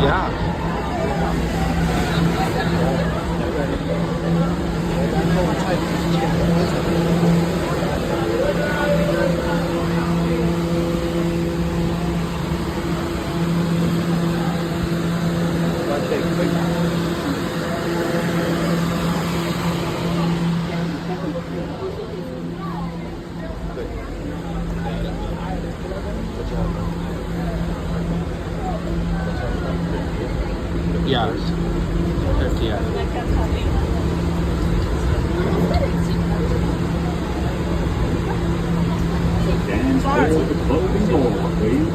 Yeah. Yes. 50, yeah. Stand clear of the closing door, please.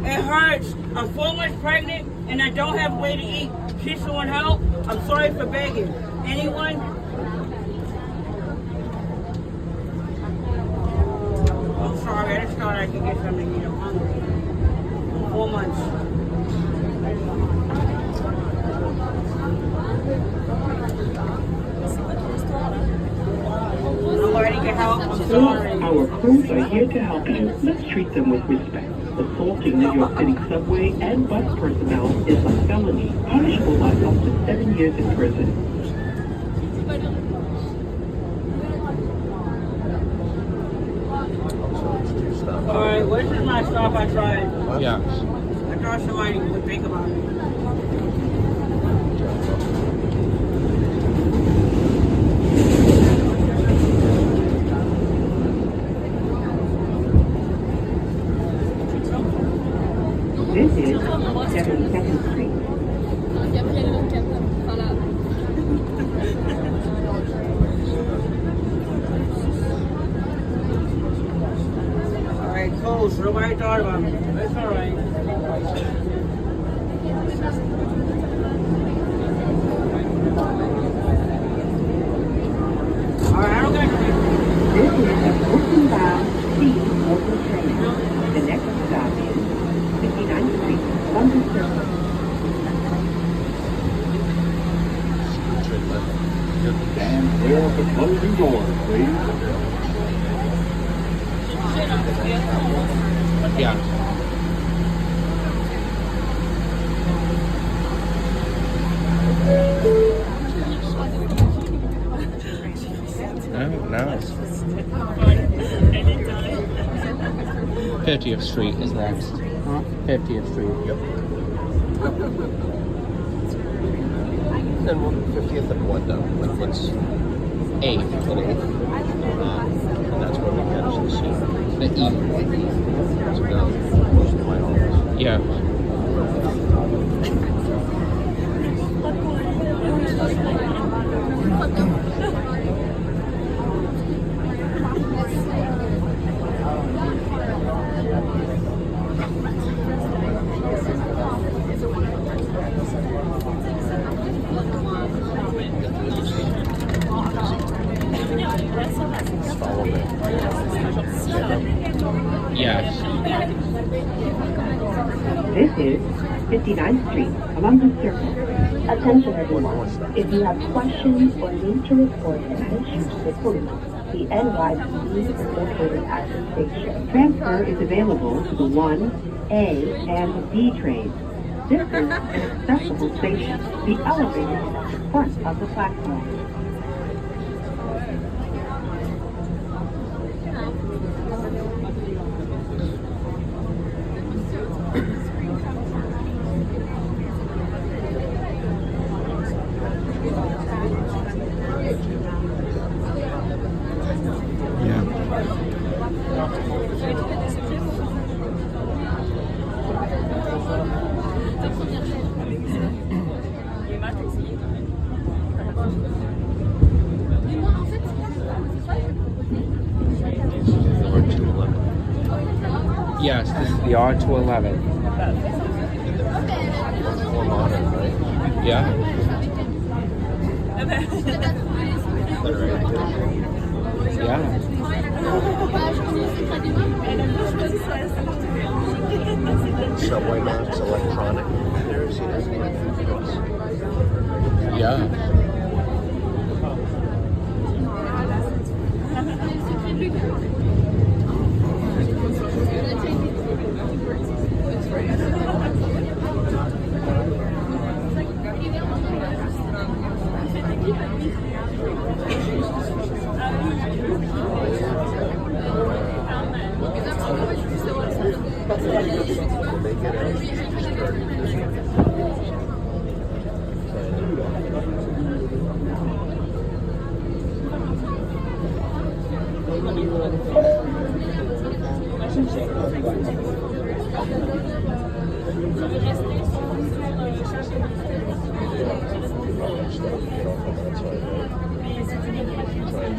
It hurts. I'm 4 months pregnant and I don't have a way to eat. Can someone help? I'm sorry for begging. Anyone? I'm sorry. I just thought I could get something to eat. I'm hungry. 4 months. Nobody can help. I'm sorry. Our crews are here to help you. Let's treat them with respect. Assaulting New York City subway and bus personnel is a felony, punishable by up to 7 years in prison. Alright, where's this my stop I tried? Yes. I thought somebody would think about it. This is 72nd Street. Alright, cool. So nobody thought about me. That's alright. Alright, I don't got to. This is a Brooklyn-bound C local train. The next stop is 59th Street, London Circle. Stand clear of the closing door, please. Yeah. No. 50th Street is next. Huh? 50th Street. Yep. And 50th and what though? Like what's 8th. an 8th? And that's where we catch the C. The E. So down close to my office. Yeah. Follow me. Yes. This is 59th Street, London Circle. Attention everyone, if you have questions or need to report an issue to the police, the NYPD is located at the station. Transfer is available to the 1A and D trains. This is an accessible station. The elevator is at the front of the platform. Yeah. R211. Yes, this is the R211. More modern, right? Yeah. Yeah. Subway masks, electronic. There's, you know, Yeah.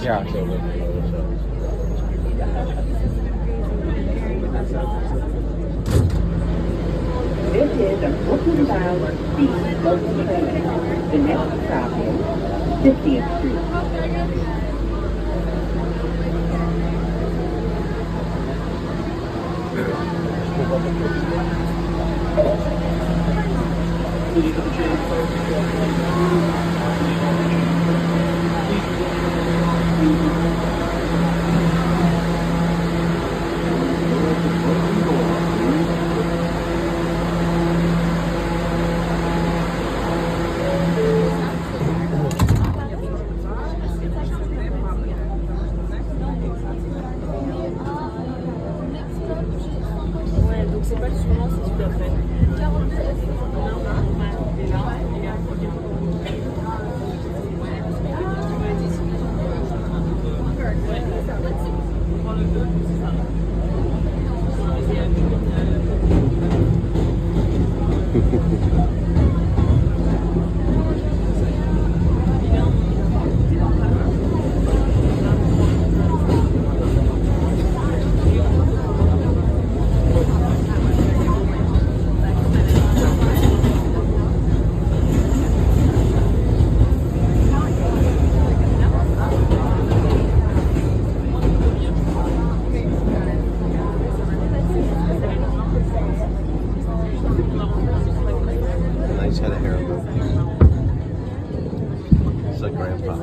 Yeah. This is a Brooklyn-bound C local train. The next stop is 50th Street. Ouais, donc c'est pas le suivant, c'est celui d'après. Nice head of hair. It's like grandpa.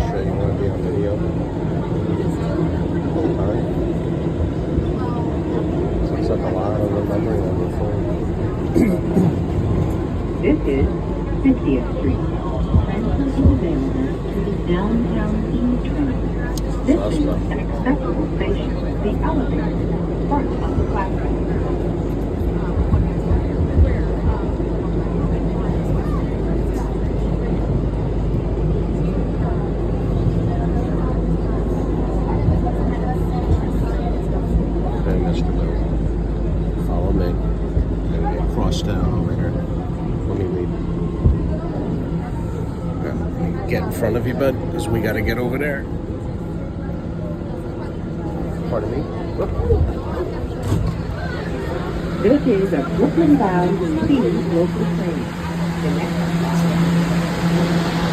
Sure you want to be on video all the time? Sounds like a lot of remembering on your phone. This is 50th Street. Transfer is available to the downtown E train. This is an accessible station. The elevator is front of the platform. Okay, Mr. Bill. Follow me. And get crossed down over here. Let me lead. Get in front of you, bud, because we got to get over there. Pardon me? Whoop. This is a Brooklyn-bound C local train. The next stop